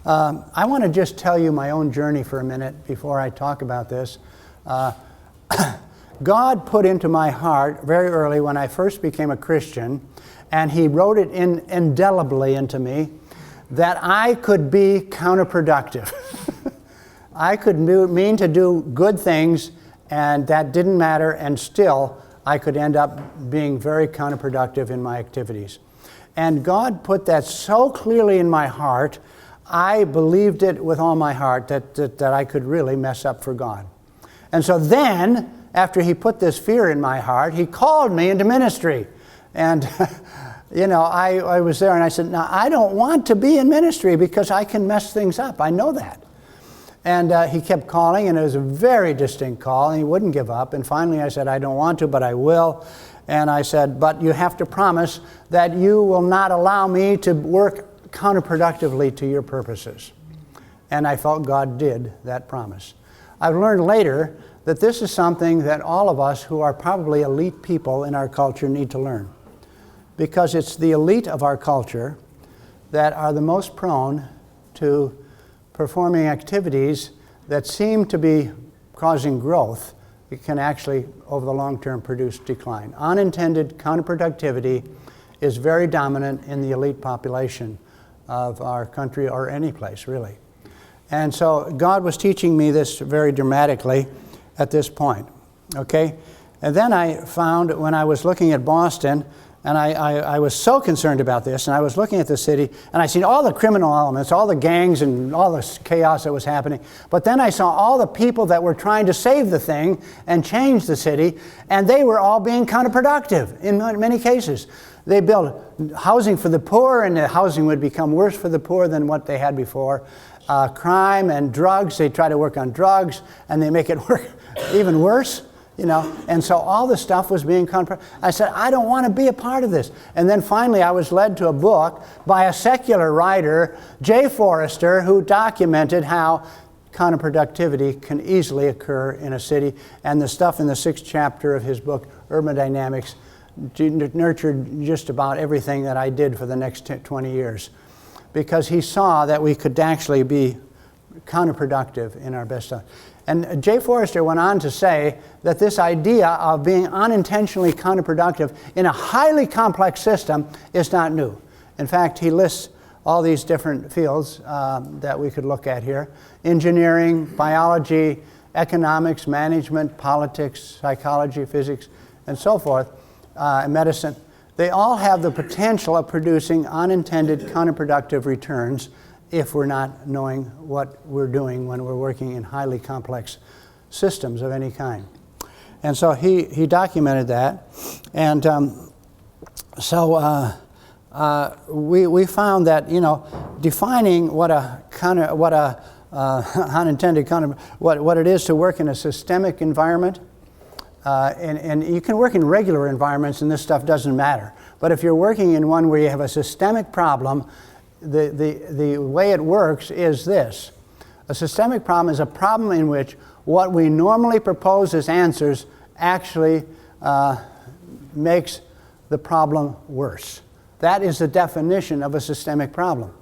I want to just tell you my own journey for a minute before I talk about this. God put into my heart very early when I first became a Christian, and He wrote it indelibly into me, that I could be counterproductive. I could mean to do good things, and that didn't matter, and still I could end up being very counterproductive in my activities. And God put that so clearly in my heart, I believed it with all my heart that I could really mess up for God. And so then, after He put this fear in my heart, He called me into ministry. And I was there and I said, now I don't want to be in ministry because I can mess things up. I know that. And He kept calling, and it was a very distinct call, and He wouldn't give up. And finally I said, I don't want to, but I will. And I said, but you have to promise that you will not allow me to work counterproductively to your purposes. And I felt God did that promise. I've learned later that this is something that all of us who are probably elite people in our culture need to learn. Because it's the elite of our culture that are the most prone to performing activities that seem to be causing growth. It can actually, over the long term, produce decline. Unintended counterproductivity is very dominant in the elite population of our country, or any place, really. And so God was teaching me this very dramatically at this point, okay? And then I found, when I was looking at Boston, and I was so concerned about this, and I was looking at the city, and I seen all the criminal elements, all the gangs and all the chaos that was happening. But then I saw all the people that were trying to save the thing and change the city, and they were all being counterproductive in many cases. They built housing for the poor, and the housing would become worse for the poor than what they had before. Crime and drugs, they try to work on drugs, and they make it work even worse. And so all this stuff was being I said, I don't want to be a part of this. And then finally I was led to a book by a secular writer, J. Forrester, who documented how counterproductivity can easily occur in a city. And the stuff in the 6th chapter of his book, Urban Dynamics, nurtured just about everything that I did for the next 20 years. Because he saw that we could actually be counterproductive in our best stuff. And J. Forrester went on to say that this idea of being unintentionally counterproductive in a highly complex system is not new. In fact, he lists all these different fields that we could look at here: engineering, biology, economics, management, politics, psychology, physics, and so forth, medicine. They all have the potential of producing unintended counterproductive returns if we're not knowing what we're doing when we're working in highly complex systems of any kind. And so he documented that. And we found that, defining what it is to work in a systemic environment, and you can work in regular environments and this stuff doesn't matter. But if you're working in one where you have a systemic problem, the way it works is this. A systemic problem is a problem in which what we normally propose as answers actually makes the problem worse. That is the definition of a systemic problem.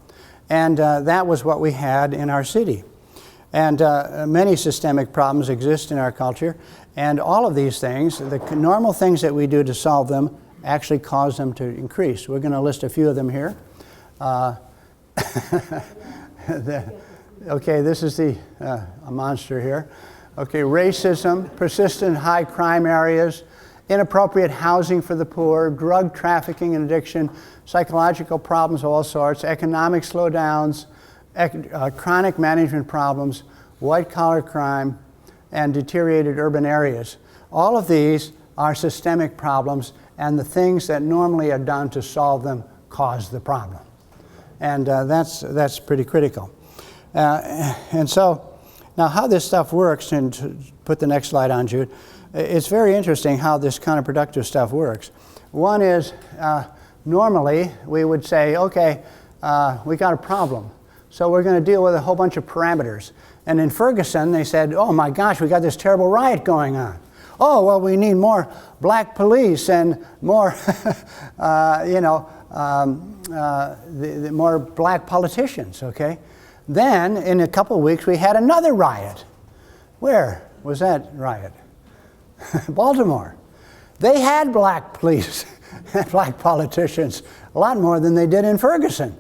And that was what we had in our city. And many systemic problems exist in our culture, and all of these things, the normal things that we do to solve them, actually cause them to increase. We're going to list a few of them here. Okay, this is a monster here. Okay, racism, persistent high crime areas, inappropriate housing for the poor, drug trafficking and addiction, psychological problems of all sorts, economic slowdowns, chronic management problems, white-collar crime, and deteriorated urban areas. All of these are systemic problems, and the things that normally are done to solve them cause the problem. And that's pretty critical. And so, now how this stuff works, and to put the next slide on, Jude, it's very interesting how this counterproductive stuff works. One is, normally we would say, okay, we got a problem, so we're going to deal with a whole bunch of parameters. And in Ferguson, they said, oh my gosh, we got this terrible riot going on. Oh, well, we need more black police and more, more black politicians, okay? Then, in a couple of weeks, we had another riot. Where was that riot? Baltimore. They had black police, black politicians, a lot more than they did in Ferguson,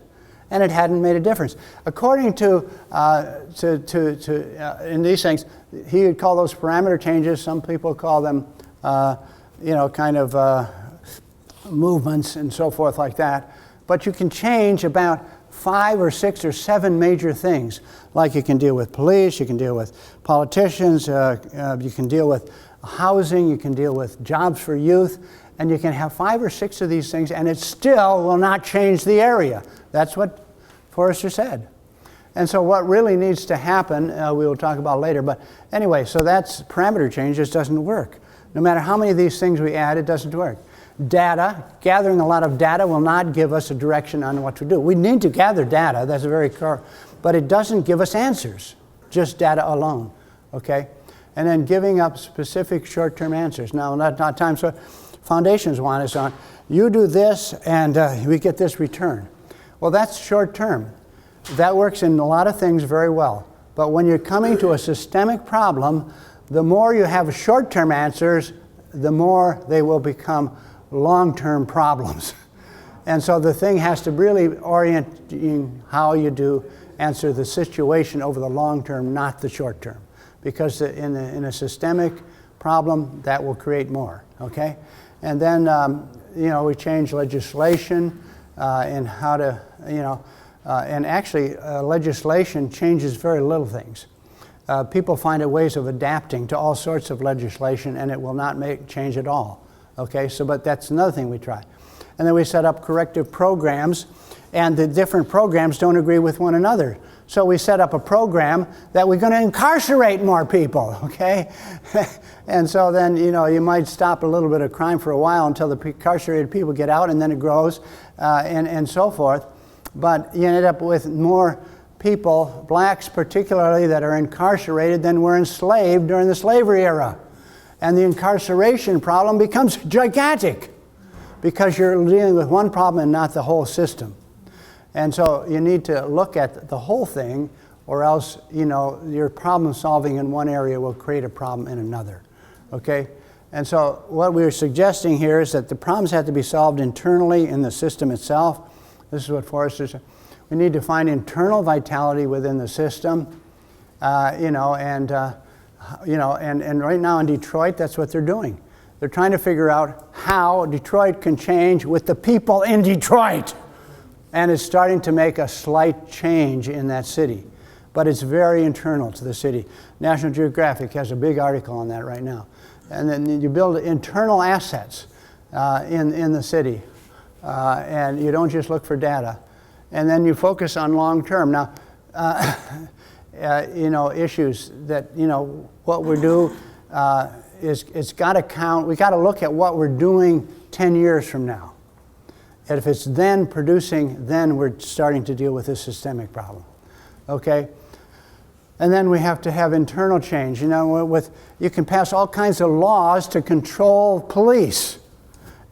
and it hadn't made a difference. According to in these things, he would call those parameter changes. Some people call them, movements and so forth like that. But you can change about 5 or 6 or 7 major things. Like you can deal with police, you can deal with politicians, you can deal with housing, you can deal with jobs for youth, and you can have 5 or 6 of these things, and it still will not change the area. That's what Forrester said. And so what really needs to happen, we will talk about later, but anyway, so that's parameter change. Just doesn't work. No matter how many of these things we add, it doesn't work. Data, gathering a lot of data will not give us a direction on what to do. We need to gather data, that's a very core, but it doesn't give us answers, just data alone, okay? And then giving up specific short-term answers. Now, not time, so foundations want us on, you do this and we get this return. Well, that's short-term. That works in a lot of things very well. But when you're coming to a systemic problem, the more you have short-term answers, the more they will become long-term problems. And so the thing has to really orient in how you do answer the situation over the long term, not the short term. Because in a systemic problem, that will create more, okay? And then, we change legislation and how to, and actually legislation changes very little things. People find ways of adapting to all sorts of legislation, and it will not make change at all. Okay, so but that's another thing we try. And then we set up corrective programs, and the different programs don't agree with one another. So we set up a program that we're going to incarcerate more people, okay? And so then, you might stop a little bit of crime for a while until the incarcerated people get out, and then it grows, and so forth. But you end up with more people, blacks particularly, that are incarcerated than were enslaved during the slavery era. And the incarceration problem becomes gigantic because you're dealing with one problem and not the whole system. And so you need to look at the whole thing, or else, your problem solving in one area will create a problem in another. Okay? And so what we're suggesting here is that the problems have to be solved internally in the system itself. This is what Forrester said. We need to find internal vitality within the system, and right now in Detroit, that's what they're doing. They're trying to figure out how Detroit can change with the people in Detroit. And it's starting to make a slight change in that city. But it's very internal to the city. National Geographic has a big article on that right now. And then you build internal assets in the city. And you don't just look for data. And then you focus on long term. Now, issues that, what we do it's got to count. We got to look at what we're doing 10 years from now. And if it's then producing, then we're starting to deal with a systemic problem. Okay? And then we have to have internal change. You can pass all kinds of laws to control police,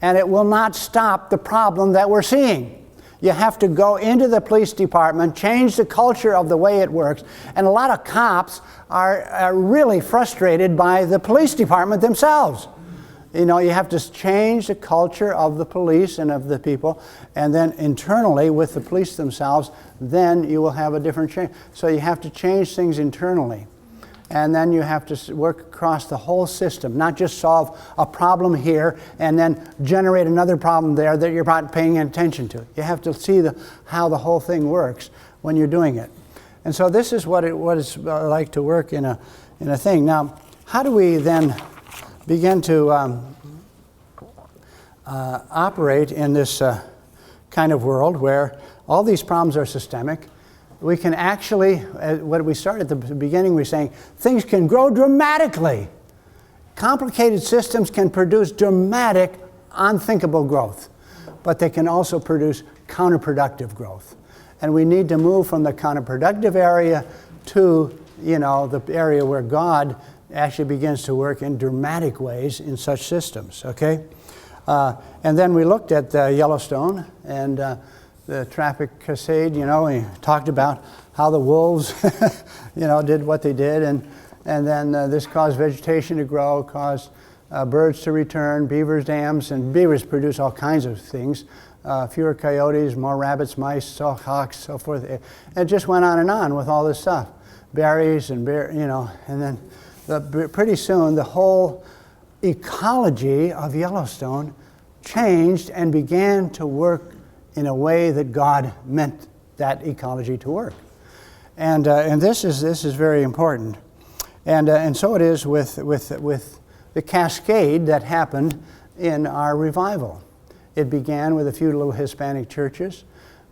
and it will not stop the problem that we're seeing. You have to go into the police department, change the culture of the way it works, and a lot of cops are really frustrated by the police department themselves. You have to change the culture of the police and of the people, and then internally with the police themselves, then you will have a different change. So you have to change things internally. And then you have to work across the whole system, not just solve a problem here and then generate another problem there that you're not paying attention to. You have to see how the whole thing works when you're doing it. And so this is what it's like to work in a thing. Now, how do we then begin to operate in this kind of world where all these problems are systemic? We can actually, what we started at the beginning, we're saying things can grow dramatically. Complicated systems can produce dramatic, unthinkable growth, but they can also produce counterproductive growth. And we need to move from the counterproductive area to, the area where God actually begins to work in dramatic ways in such systems, okay? And then we looked at Yellowstone and the traffic cascade, we talked about how the wolves, did what they did, and then this caused vegetation to grow, caused birds to return, beavers, dams, and beavers produce all kinds of things. Fewer coyotes, more rabbits, mice, hawks, so forth. It just went on with all this stuff. Berries and and then pretty soon the whole ecology of Yellowstone changed and began to work in a way that God meant that ecology to work. And this is very important. And so it is with the cascade that happened in our revival. It began with a few little Hispanic churches,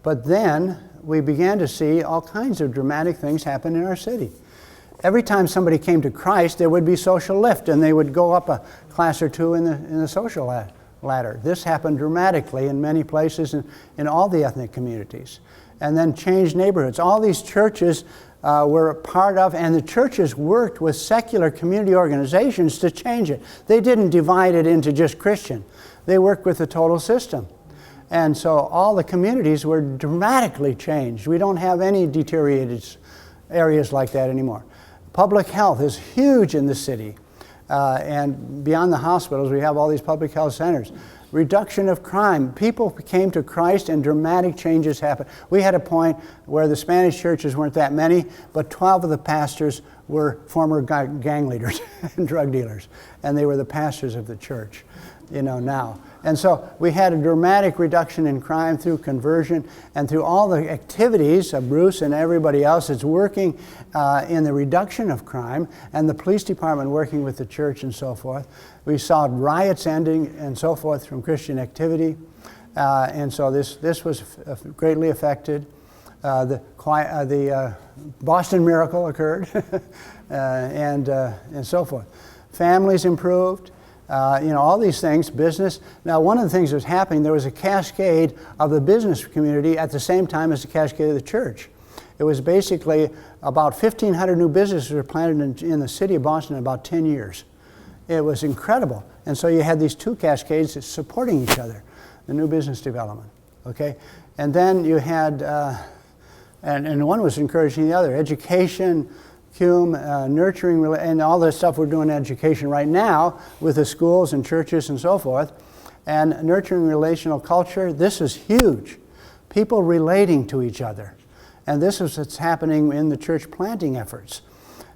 but then we began to see all kinds of dramatic things happen in our city. Every time somebody came to Christ, there would be social lift, and they would go up a class or two in the social ladder. This happened dramatically in many places in all the ethnic communities. And then changed neighborhoods. All these churches were a part of, and the churches worked with secular community organizations to change it. They didn't divide it into just Christian. They worked with the total system. And so all the communities were dramatically changed. We don't have any deteriorated areas like that anymore. Public health is huge in the city. And beyond the hospitals, we have all these public health centers. Reduction of crime. People came to Christ and dramatic changes happened. We had a point where the Spanish churches weren't that many, but 12 of the pastors were former gang leaders and drug dealers. And they were the pastors of the church, now. And so we had a dramatic reduction in crime through conversion and through all the activities of Bruce and everybody else that's working in the reduction of crime, and the police department working with the church and so forth. We saw riots ending and so forth from Christian activity. And so this was greatly affected. The Boston miracle occurred and so forth. Families improved. All these things, business. Now, one of the things that was happening, there was a cascade of the business community at the same time as the cascade of the church. It was basically about 1,500 new businesses were planted in the city of Boston in about 10 years. It was incredible. And so you had these two cascades supporting each other, the new business development, okay? And then you had, and one was encouraging the other, education, nurturing, and all the stuff we're doing in education right now with the schools and churches and so forth. And nurturing relational culture, this is huge. People relating to each other. And this is what's happening in the church planting efforts.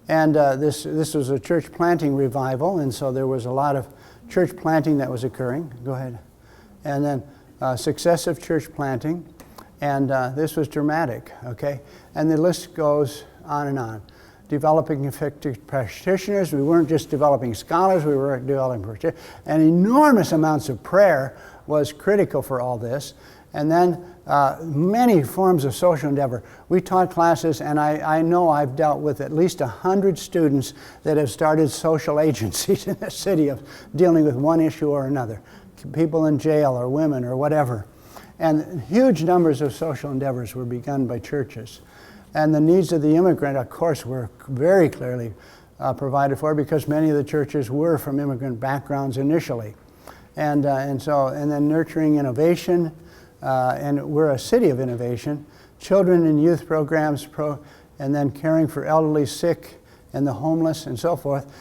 And this was a church planting revival, and so there was a lot of church planting that was occurring. Go ahead. And then successive church planting. And this was dramatic, okay? And the list goes on and on. Developing effective practitioners. We weren't just developing scholars, we were developing practitioners. And enormous amounts of prayer was critical for all this. And then many forms of social endeavor. We taught classes, and I know I've dealt with at least 100 students that have started social agencies in the city of dealing with one issue or another. People in jail or women or whatever. And huge numbers of social endeavors were begun by churches. And the needs of the immigrant, of course, were very clearly provided for because many of the churches were from immigrant backgrounds initially. And then nurturing innovation, and we're a city of innovation, children and youth programs, and then caring for elderly, sick, and the homeless, and so forth.